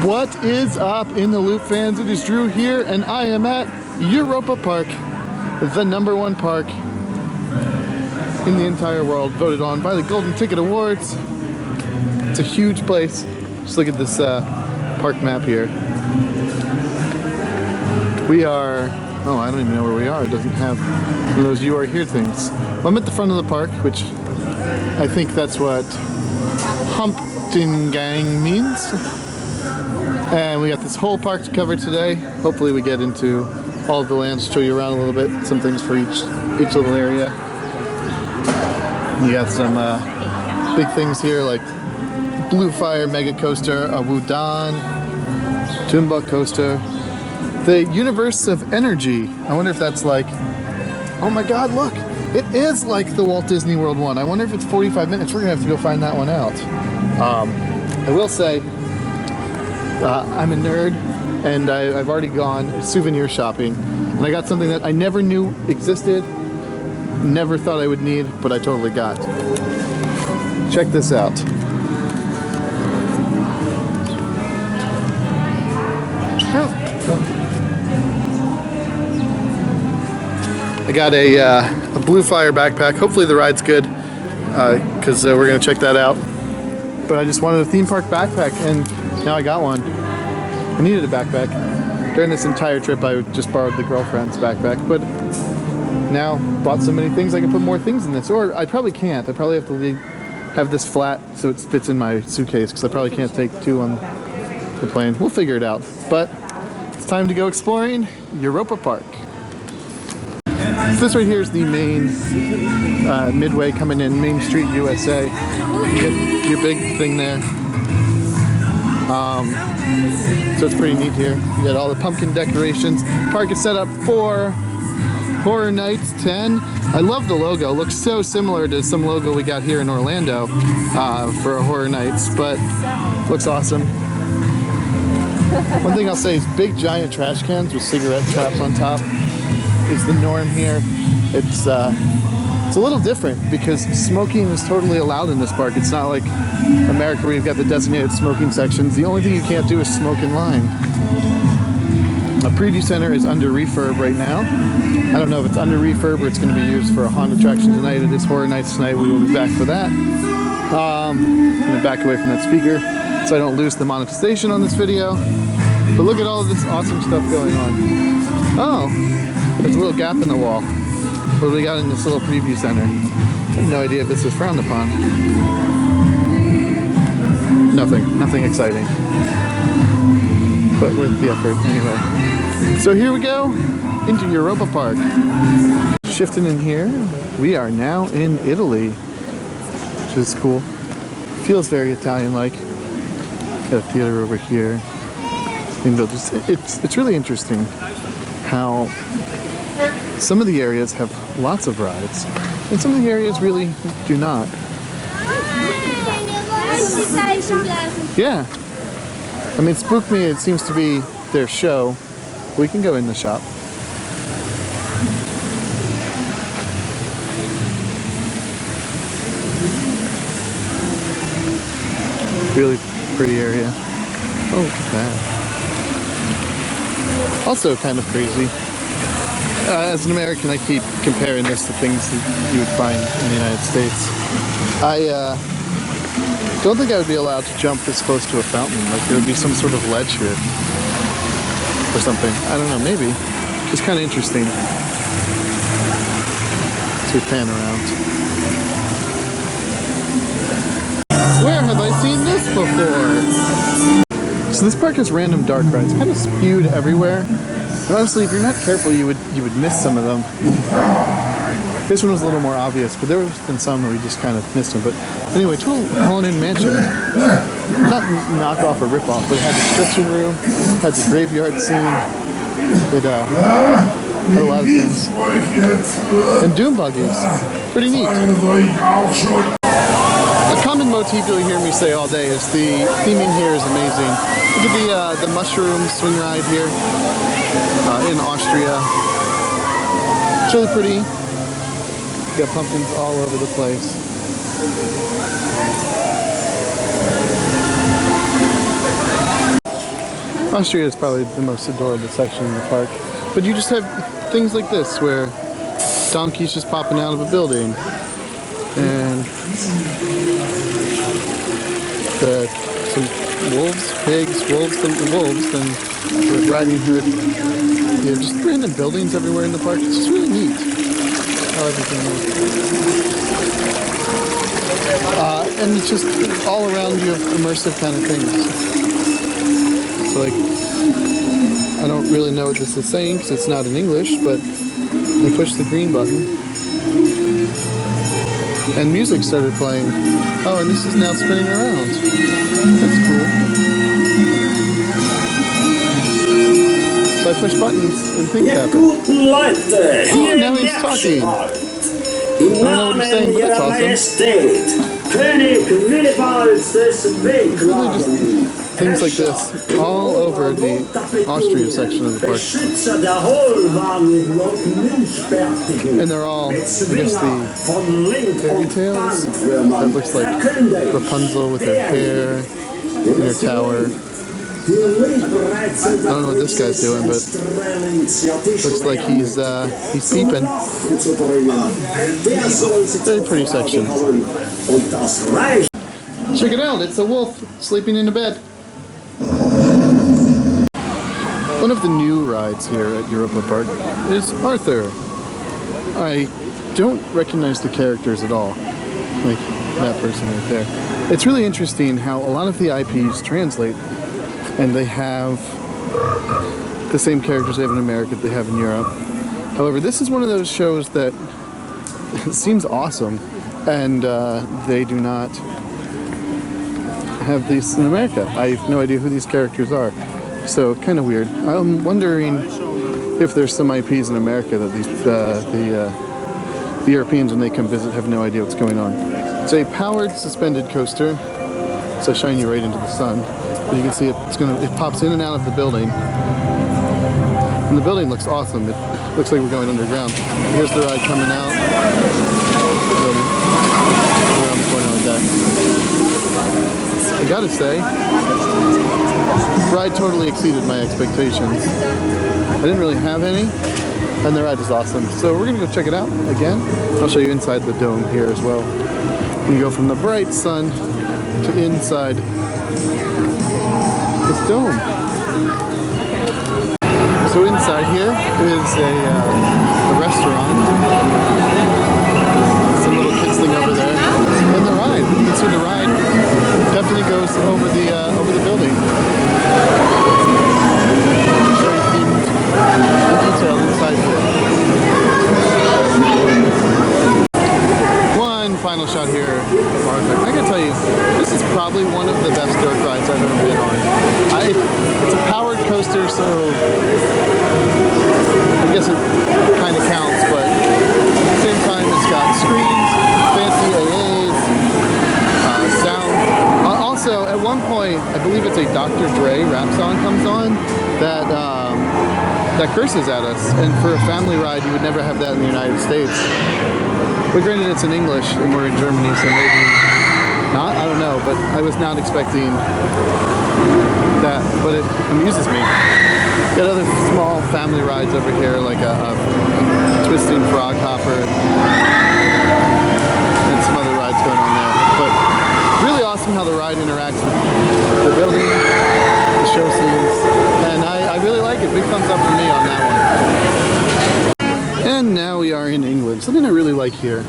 What is up in the Loop fans? It is Drew here and I am at Europa Park, the #1 park in the entire world, voted on by the Golden Ticket Awards. It's a huge place. Just look at this park map here. We are, oh, I don't even know where we are. It doesn't have one of those "you are here" things. Well, I'm at the front of the park, which I think that's what Humptingang means. And we got this whole park to cover today. Hopefully we get into all of the lands, show you around a little bit, some things for each little area. You got some big things here like Blue Fire Mega Coaster, a Wodan, Tumbuk Coaster, the Universe of Energy. I wonder if that's like, oh my god, look! It is like the Walt Disney World one. I wonder if it's 45 minutes. We're gonna have to go find that one out. I will say, I'm a nerd, and I've already gone souvenir shopping, and I got something that I never knew existed, never thought I would need, but I totally got. Check this out. I got a Blue Fire backpack. Hopefully the ride's good, because we're going to check that out. But I just wanted a theme park backpack, and now I got one. I needed a backpack. During this entire trip I just borrowed the girlfriend's backpack, but now bought so many things I can put more things in this. Or I probably can't. I probably have to have this flat so it fits in my suitcase, because I probably can't take two on the plane. We'll figure it out. But it's time to go exploring Europa Park. This right here is the main midway coming in, Main Street, USA. You get your big thing there. So it's pretty neat here. You got all the pumpkin decorations. Park is set up for Horror Nights 10. I love the logo. It looks so similar to some logo we got here in Orlando for Horror Nights, but looks awesome. One thing I'll say is big giant trash cans with cigarette traps on top is the norm here. It's a little different because smoking is totally allowed in this park. It's not like America where you've got the designated smoking sections. The only thing you can't do is smoke in line. A preview center is under refurb right now. I don't know if it's under refurb or it's going to be used for a haunted attraction tonight. It is Horror Nights tonight. We will be back for that. I'm going to back away from that speaker so I don't lose the monetization on this video. But look at all of this awesome stuff going on. Oh, there's a little gap in the wall. What do we got in this little preview center? I have no idea if this is frowned upon. Nothing exciting. But worth the effort anyway. So here we go into Europa Park. Shifting in here, we are now in Italy, which is cool. Feels very Italian-like. Got a theater over here. It's really interesting how some of the areas have lots of rides, and some of the areas really do not. Yeah. I mean, Spook Me, it seems to be their show. We can go in the shop. Really pretty area. Oh, look at that. Also kind of crazy. As an American, I keep comparing this to things that you would find in the United States. I don't think I would be allowed to jump this close to a fountain. Like there would be some sort of ledge here or something. I don't know, maybe. It's kind of interesting. So we pan around. Where have I seen this before? So this park has random dark rides, kind of spewed everywhere. But honestly, if you're not careful, you would miss some of them. This one was a little more obvious, but there was been some where we just kind of missed them. But anyway, Total Haunted Mansion, not knockoff or ripoff, but it had the restriction room, had the graveyard scene, it had a lot of things. And doom buggies, pretty neat. A common motif you'll hear me say all day is the theming here is amazing. Look at the mushroom swing ride here in Austria. It's really pretty. Got pumpkins all over the place. Austria is probably the most adorable section in the park. But you just have things like this where donkeys just popping out of a building. And some wolves, pigs, wolves, and the riding hood. Yeah, just random buildings everywhere in the park. It's just really neat how everything is. And it's just all around you have immersive kind of things. So like, I don't really know what this is saying because it's not in English, but you push the green button and music started playing. Oh, and this is now spinning around. That's cool. So I push buttons and things happen. Oh, now he's talking. I don't know what he's saying, but that's awesome. Really just things like this all over the Austria section of the park. And they're all, I guess, the fairy tales. That looks like Rapunzel with her hair in her tower. I don't know what this guy's doing, but looks like he's peeping. Very pretty section. Check it out, it's a wolf sleeping in a bed. One of the new rides here at Europa Park is Arthur. I don't recognize the characters at all, like that person right there. It's really interesting how a lot of the IPs translate, and they have the same characters they have in America that they have in Europe. However, this is one of those shows that seems awesome, and they do not have these in America. I have no idea who these characters are, so kind of weird. I'm wondering if there's some IPs in America that these the Europeans, when they come visit, have no idea what's going on. It's a powered suspended coaster, so shine you right into the sun. But you can see it pops in and out of the building, and the building looks awesome. It looks like we're going underground. Here's the ride coming out. Around the corner like that. I gotta say, the ride totally exceeded my expectations. I didn't really have any, and the ride is awesome. So we're gonna go check it out again. I'll show you inside the dome here as well. We go from the bright sun to inside this dome. So inside here is a restaurant. Some little kids thing over there, and the ride. You can see the ride definitely goes over the building. Very themed and detailed inside here. One final shot here of Arthur. I gotta tell you, this is probably one of the best dirt rides I've ever been on. It's a powered coaster, so I guess it kind of counts, but at the same time it's got screens, fancy AAs, sound. Also, at one point, I believe it's a Dr. Dre rap song comes on that curses at us, and for a family ride, you would never have that in the United States. But granted, it's in English, and we're in Germany, so maybe not, I don't know, but I was not expecting that, but it amuses me. Got other small family rides over here, like a twisting frog hopper, and some other rides going on there. But really awesome how the ride interacts with the building, the show scenes, and I really like it. Big thumbs up for me on that one. And now we are in England. Something I really like here.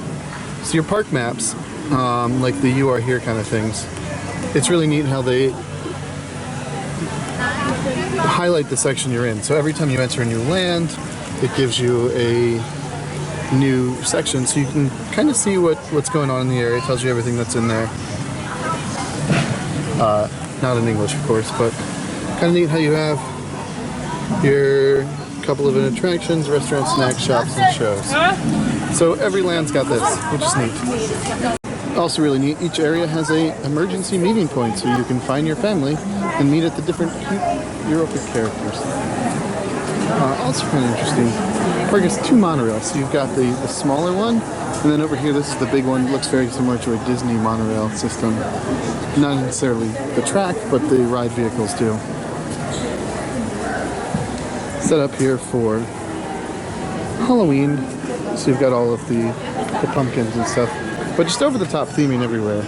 So your park maps, like the "You Are Here" kind of things, it's really neat how they highlight the section you're in. So every time you enter a new land, it gives you a new section, so you can kind of see what's going on in the area. It tells you everything that's in there. Not in English, of course, but kind of neat how you have your couple of attractions, restaurants, snacks, shops, and shows. So every land's got this, which is neat. Also really neat, each area has a emergency meeting point, so you can find your family and meet at the different cute Europa characters. Also kind of interesting, or I guess two monorails. So you've got the smaller one, and then over here this is the big one. It looks very similar to a Disney monorail system. Not necessarily the track, but the ride vehicles do. set up here for Halloween. So you've got all of the pumpkins and stuff, but just over the top theming everywhere.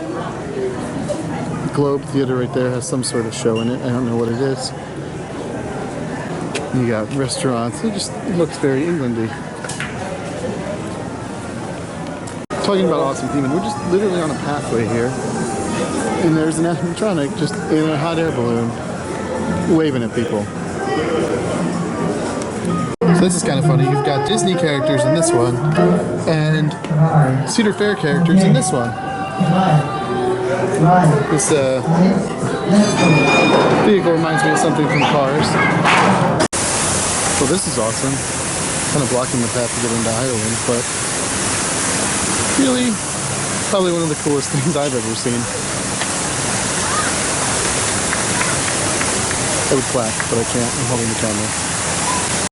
Globe Theater right there has some sort of show in it. I don't know what it is. You got restaurants. It just looks very Englandy. Talking about awesome theming, we're just literally on a pathway here, and there's an animatronic just in a hot air balloon waving at people. So this is kind of funny. You've got Disney characters in this one, and Cedar Fair characters in this one. This vehicle reminds me of something from Cars. Well, this is awesome. Kind of blocking the path to get into Ireland, but really, probably one of the coolest things I've ever seen. I would clap, but I can't. I'm holding the camera.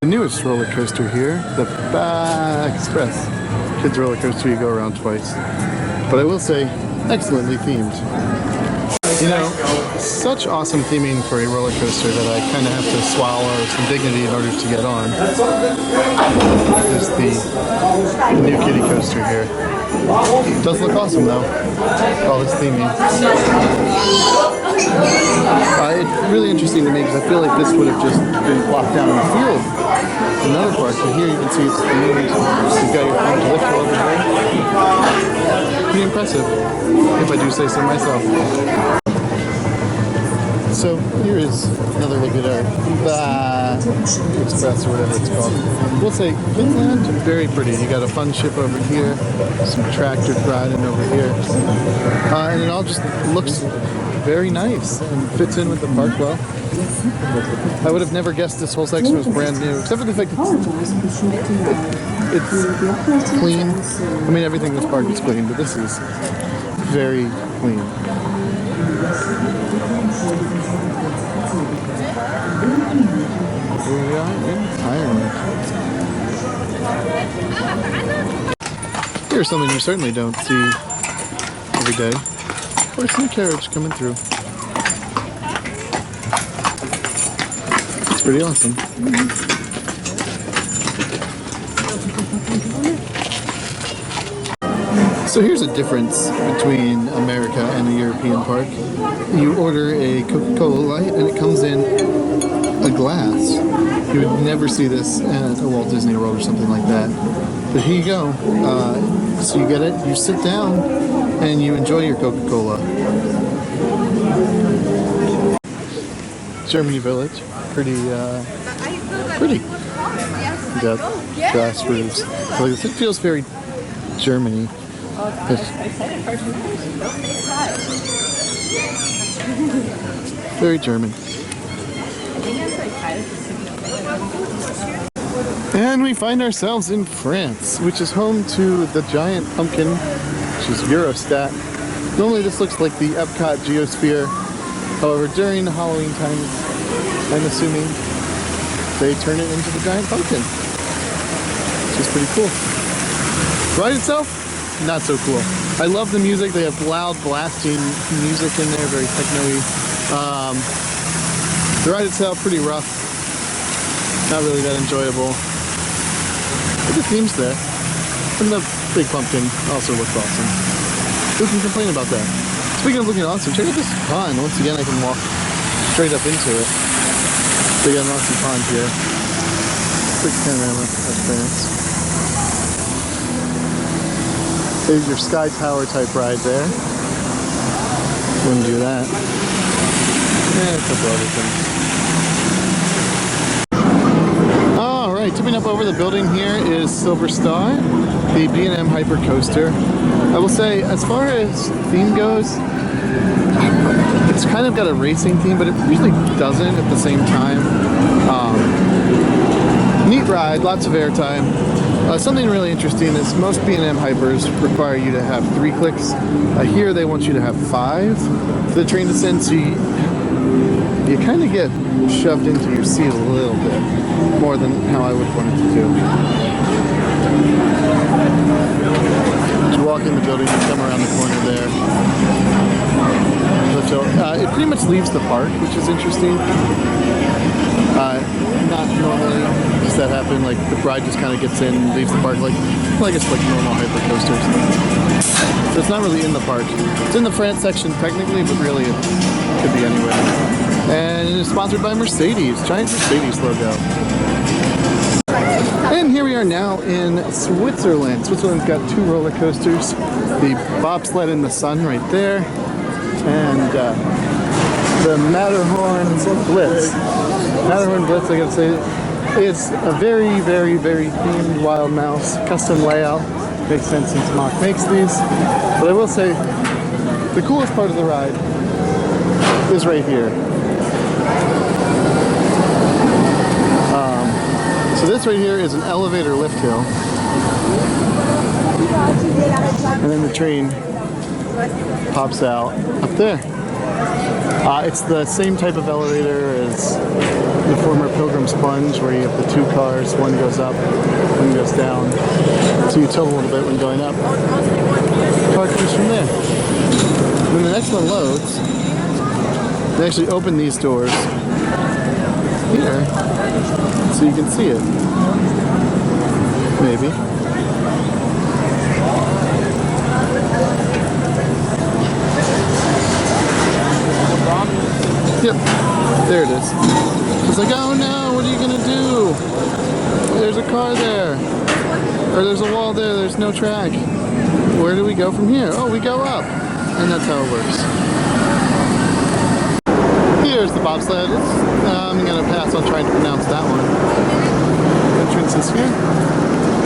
The newest roller coaster here, the Express. Kids roller coaster, you go around twice. But I will say, excellently themed. You know, such awesome theming for a roller coaster that I kind of have to swallow some dignity in order to get on. There's the new kiddie coaster here. It does look awesome though, all this theming. It's really interesting to me because I feel like this would have just been plopped down in the field. Another part, but here you can see it's themed. You've got your thing to lift over here. Pretty impressive, if I do say so myself. So here is another look at our Express or whatever it's called. We'll say Finland, very pretty. You got a fun ship over here, some tractor riding over here, and it all just looks very nice and fits in with the park well. I would have never guessed this whole section was brand new, except for the fact that it's clean. I mean, everything in this park is clean, but this is very clean. Here we are in Ireland. Here's something you certainly don't see every day. Horse and carriage coming through. It's pretty awesome. So here's a difference between America and a European park. You order a Coca-Cola Light and it comes in a glass. You would never see this at a Walt Disney World or something like that. But here you go. So you get it, you sit down, and you enjoy your Coca-Cola. Germany Village. Pretty. Got grass roofs. It feels very Germany. Very German. And we find ourselves in France, which is home to the giant pumpkin, which is Eurosat. Normally this looks like the Epcot Geosphere. However, during the Halloween time, I'm assuming they turn it into the giant pumpkin, which is pretty cool. Ride itself, not so cool. I love the music. They have loud blasting music in there, very techno-y. The ride itself, pretty rough. Not really that enjoyable. But the theme's there. And the big pumpkin also looks awesome. Who can complain about that? Speaking of looking awesome, check out this pond. Once again, I can walk straight up into it. Big and awesome pond here. Quick panorama of France. There's your Sky Tower type ride there. Wouldn't do that. And a couple other things. Alright, tipping up over the building here is Silverstar, the B&M Hyper Coaster. I will say, as far as theme goes, it's kind of got a racing theme, but it usually doesn't at the same time. Neat ride, lots of airtime. Something really interesting is most B&M Hypers require you to have 3 clicks. Here they want you to have 5 for the train descent, so you kind of get shoved into your seat a little bit more than how I would want it to do. As you walk in the building, you come around the corner there. it pretty much leaves the park, which is interesting. Not normally does that happen. Like the ride just kind of gets in, and leaves the park like it's like normal hyper coasters. So it's not really in the park. It's in the France section technically, but really it could be anywhere. And it is sponsored by Mercedes, giant Mercedes logo. And here we are now in Switzerland. Switzerland's got 2 roller coasters. The bobsled in the sun right there, and the Matterhorn Blitz. Matterhorn Blitz, I gotta say, is a very, very, very themed Wild Mouse custom layout. Makes sense since Mach makes these. But I will say, the coolest part of the ride is right here. So this right here is an elevator lift hill. And then the train pops out up there. It's the same type of elevator as the former Pilgrim's Plunge, where you have the 2 cars, one goes up, one goes down. So you tilt a little bit when going up. The car comes from there. When the next one loads, they actually open these doors here, so you can see it. Maybe. Yep, there it is. It's like, oh no, what are you gonna do? There's a car there. Or there's a wall there, there's no track. Where do we go from here? Oh, we go up. And that's how it works. Here's the bobsled. I'm gonna pass on trying to pronounce that one. Entrance is here.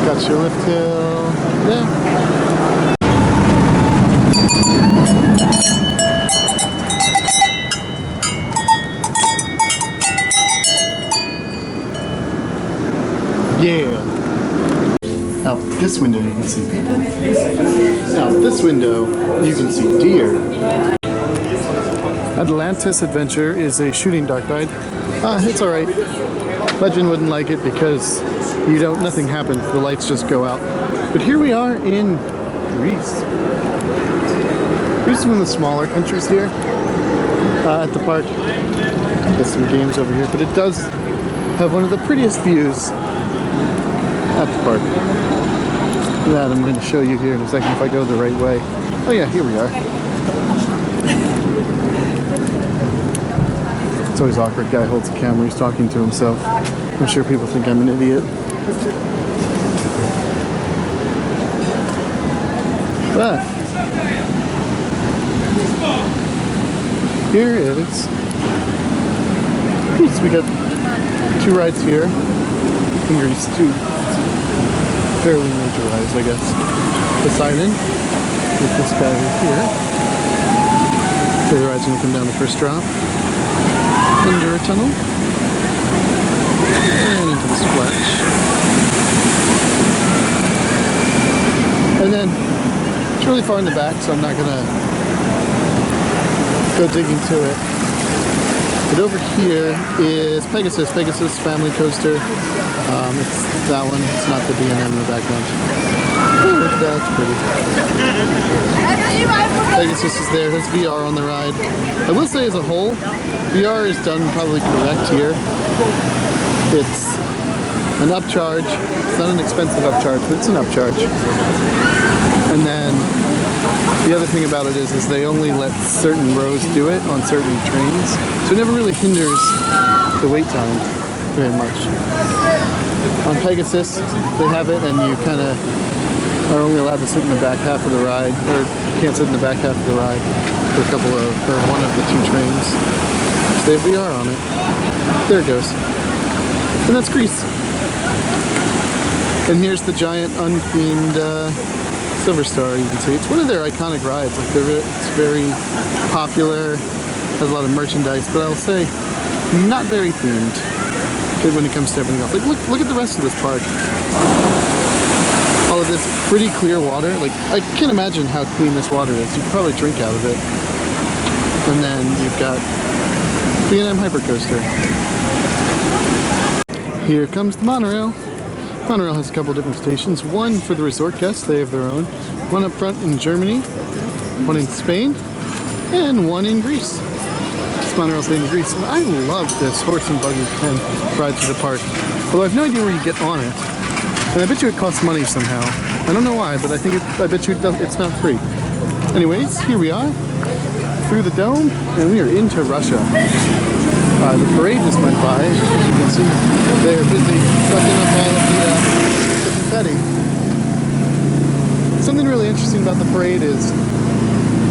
Got your lift hill there. Yeah. Out this window you can see people. Out this window you can see deer. Atlantis Adventure is a shooting dark ride. It's alright. Legend wouldn't like it because nothing happens, the lights just go out. But here we are in Greece. Greece is one of the smaller countries here at the park. There's some games over here, but it does have one of the prettiest views at the park. That I'm going to show you here in a second if I go the right way. Oh yeah, here we are. It's always awkward. Guy holds a camera, he's talking to himself. I'm sure people think I'm an idiot. But here is. So we got 2 rides here in Greece, 2 fairly major rides, I guess. Poseidon with this guy right here. So the ride's gonna come down the first drop. Under a tunnel. And into the splash. And then it's really far in the back, so I'm not gonna go digging to it. But over here is Pegasus family coaster. It's that one. It's not the B&M in the background. Oh, look at that. It's pretty. Pegasus is there. There's VR on the ride. I will say as a whole, VR is done probably correct here. It's an upcharge. It's not an expensive upcharge, but it's an upcharge. And then the other thing about it is they only let certain rows do it on certain trains. So it never really hinders the wait time very much. On Pegasus, they have it and you kind of are only allowed to sit in the back half of the ride, or you can't sit in the back half of the ride for one of the 2 trains. So they have VR on it. There it goes. And that's Greece. And here's the giant unthemed Silverstar, you can see. It's one of their iconic rides. Like it's very popular, has a lot of merchandise, but I'll say not very themed when it comes to everything else. Like look at the rest of this park. All of this pretty clear water. Like I can't imagine how clean this water is. You could probably drink out of it. And then you've got B&M Hypercoaster. Here comes the monorail. Monorail has a couple different stations. One for the resort guests, they have their own. One up front in Germany, one in Spain, and one in Greece. Monorail staying in Greece. I love this horse and buggy and ride through the park. Although I have no idea where you get on it. And I bet you it costs money somehow. I don't know why, but I bet you it's not free. Anyways, here we are through the dome, and we are into Russia. The parade just went by. As you can see, they're busy sucking up all of the confetti. Something really interesting about the parade is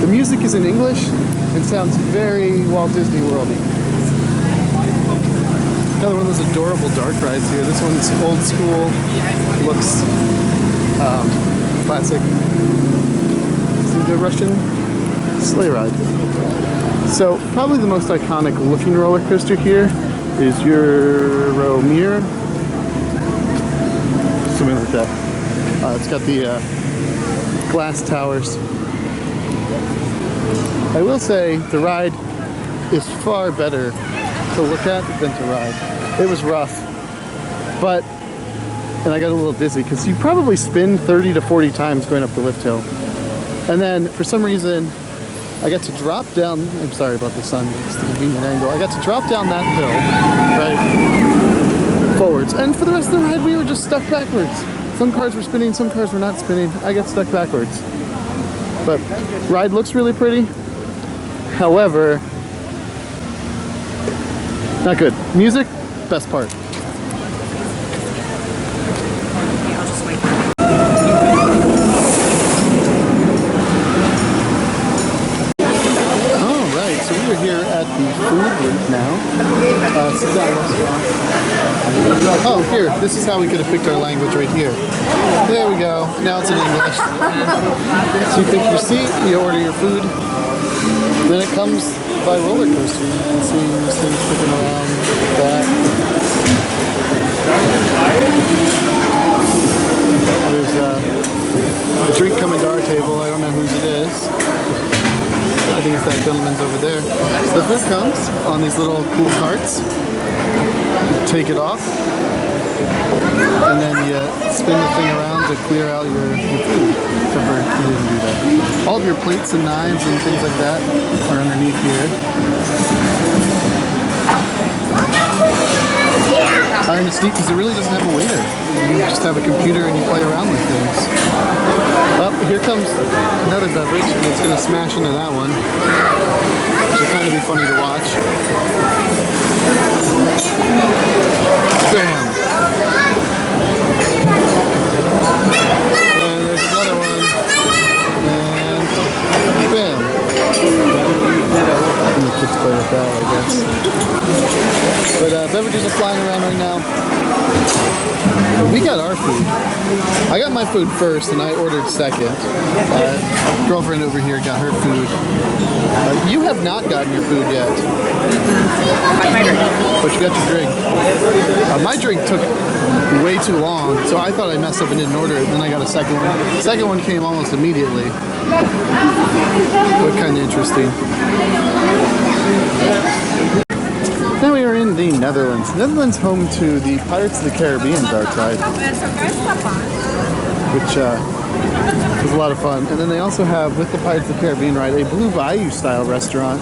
the music is in English and sounds very Walt Disney World-y. Another one of those adorable dark rides here. This one's old school, looks classic. See the Russian sleigh ride. So probably the most iconic looking roller coaster here is Euromir. Something like that. It's got the glass towers. I will say the ride is far better to look at than to ride. It was rough, and I got a little dizzy because you probably spin 30 to 40 times going up the lift hill. And then for some reason, I got to drop down, I'm sorry about the sun, it's the convenient angle. I got to drop down that hill, right, forwards. And for the rest of the ride, we were just stuck backwards. Some cars were spinning, some cars were not spinning. I got stuck backwards. But ride looks really pretty. However, not good. Music, best part. Alright, so we are here at the FoodLoop now. Oh, here, this is how we could have picked our language right here. There we go. Now it's in English. So you pick your seat, you order your food. Then it comes by roller coaster. You can see these things sticking around that. There's a drink coming to our table. I don't know whose it is. I think it's that gentleman's over there. So the food comes on these little cool carts. You take it off. And then you spin the thing around to clear out your food. Except for you didn't do that. All of your plates and knives and things like that are underneath here. And it's neat because it really doesn't have a waiter. You just have a computer and you play around with things. Well, here comes another beverage, and it's going to smash into that one. Which will kind of be funny to watch. Bam! And there's another one. And bam! And the kids play with that, I guess. But beverages are flying around right now. We got our food. I got my food first and I ordered second. Girlfriend over here got her food. You have not gotten your food yet. My drink. But you got your drink. My drink took way too long, so I thought I messed up and didn't order it. Then I got a second one. The second one came almost immediately. What kind of interesting. Now we are in the Netherlands. Netherlands home to the Pirates of the Caribbean dark ride, which was a lot of fun. And then they also have, with the Pirates of the Caribbean ride, a Blue Bayou style restaurant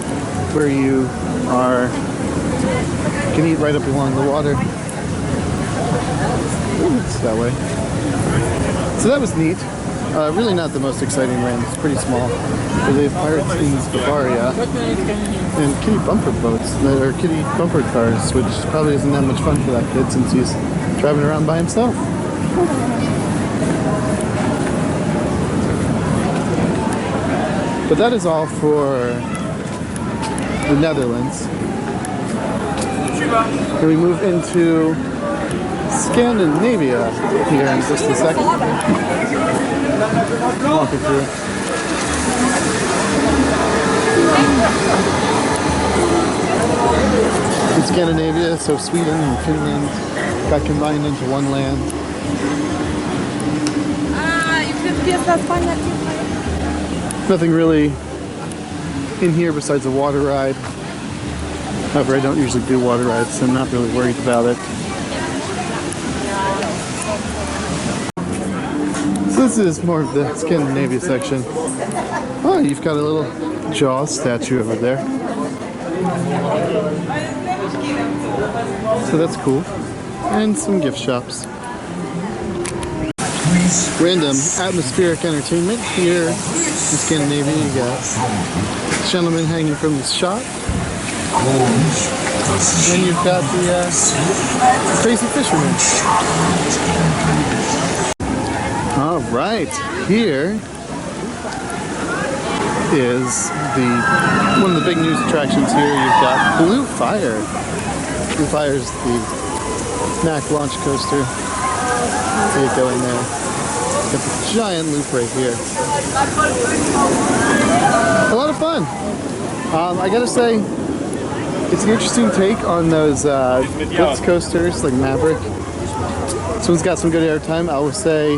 where you can eat right up along the water. Ooh, it's that way. So that was neat. Really not the most exciting land. It's pretty small. But they have Pirates in Bavaria and kitty bumper boats, or kitty bumper cars, which probably isn't that much fun for that kid since he's driving around by himself. But that is all for the Netherlands. And we move into Scandinavia here in just a second. Walking through. In Scandinavia, so Sweden and Finland got combined into one land. Nothing really in here besides a water ride. However, I don't usually do water rides, so I'm not really worried about it. So this is more of the Scandinavia section. Oh, you've got a little Jaws statue over there. So that's cool. And some gift shops. Random atmospheric entertainment here in Scandinavia. You got gentlemen hanging from the shot. Then you've got the crazy fisherman. All right, here is one of the big news attractions here. You've got Blue Fire. Blue Fire is the Mack launch coaster. See it going there. Got the giant loop right here. A lot of fun. I gotta say, it's an interesting take on those blitz coasters like Maverick. This one's got some good airtime. I would say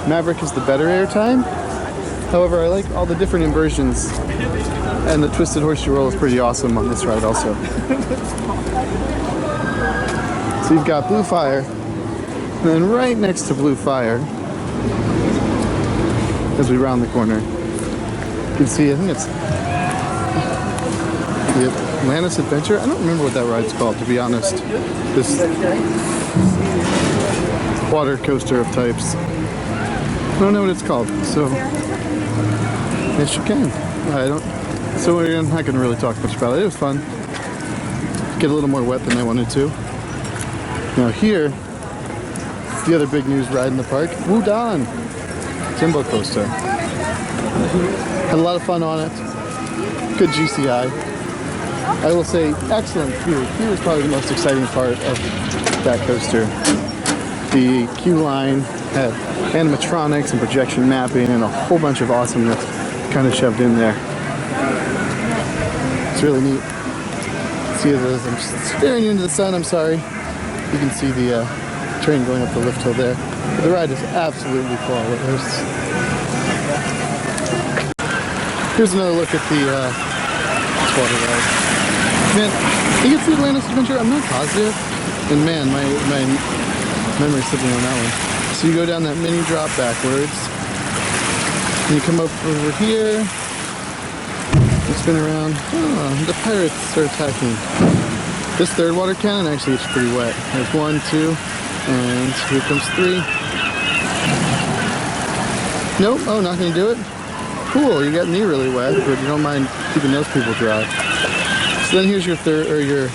Maverick is the better airtime. However, I like all the different inversions, and the twisted horseshoe roll is pretty awesome on this ride also. So you've got Blue Fire, and then right next to Blue Fire, as we round the corner, you can see, I think it's the Atlantis Adventure. I don't remember what that ride's called, to be honest. This water coaster of types. I don't know what it's called, so yes, you can. So I'm not going to really talk much about it. It was fun. Get a little more wet than I wanted to. Now here, the other big news ride in the park, Wodan Timbo Coaster. Had a lot of fun on it. Good GCI. I will say, excellent queue. Queue was probably the most exciting part of that coaster. The queue line had animatronics and projection mapping and a whole bunch of awesomeness kind of shoved in there. It's really neat. See it as I'm staring into the sun, I'm sorry. You can see the train going up the lift hill there. But the ride is absolutely flawless. Here's another look at the water ride. Man, you can see Atlantis Adventure, I'm not positive. And man, my memory's slipping on that one. So you go down that mini drop backwards. And you come up over here. You spin around. Oh, the pirates are attacking. This third water cannon actually is pretty wet. There's 1, 2, and here comes 3. Nope, oh, not gonna do it? Cool, you got me really wet, but you don't mind keeping those people dry. So then here's your third, or your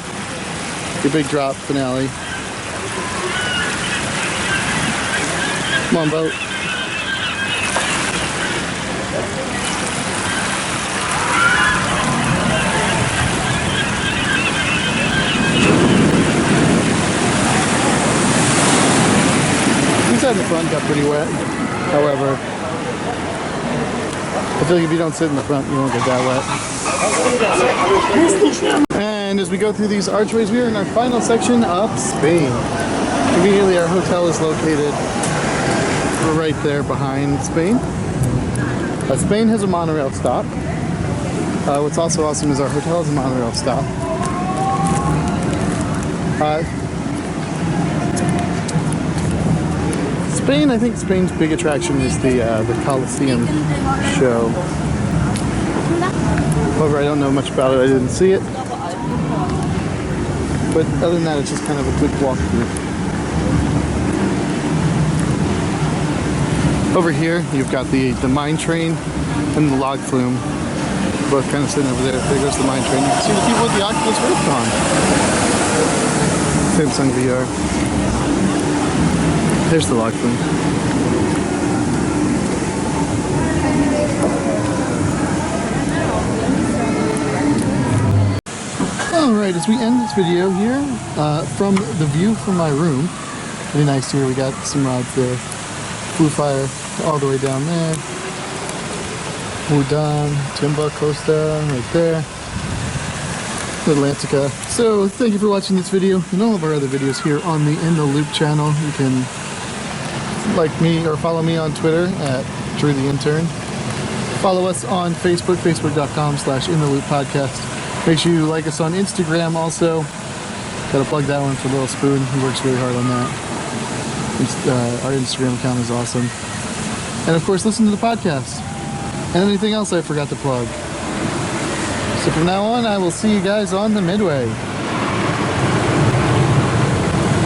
big drop finale. Come on, boat. Inside the front got pretty wet. However, I feel like if you don't sit in the front, you won't get that wet. And as we go through these archways, we are in our final section of Spain. Conveniently, our hotel is located right there behind Spain. Spain has a monorail stop. What's also awesome is our hotel has a monorail stop. Spain, I think Spain's big attraction is the Colosseum show. However, I don't know much about it. I didn't see it. But other than that, it's just kind of a quick walkthrough. Over here, you've got the mine train and the log flume. Both kind of sitting over there. There goes the mine train. You can see the people with the Oculus Rift on. Samsung VR. There's the log flume. Alright, as we end this video here, from the view from my room, really nice here, we got some rides there. Blue Fire all the way down there. Wodan, Timba Costa right there. Atlantica. So thank you for watching this video and all of our other videos here on the In the Loop channel. You can like me or follow me on Twitter at DrewTheIntern. Follow us on Facebook, facebook.com/InTheLoopPodcast. Make sure you like us on Instagram also. Gotta plug that one for Little Spoon. He works really hard on that. Our Instagram account is awesome. And of course, listen to the podcast. And anything else I forgot to plug. So from now on, I will see you guys on the midway.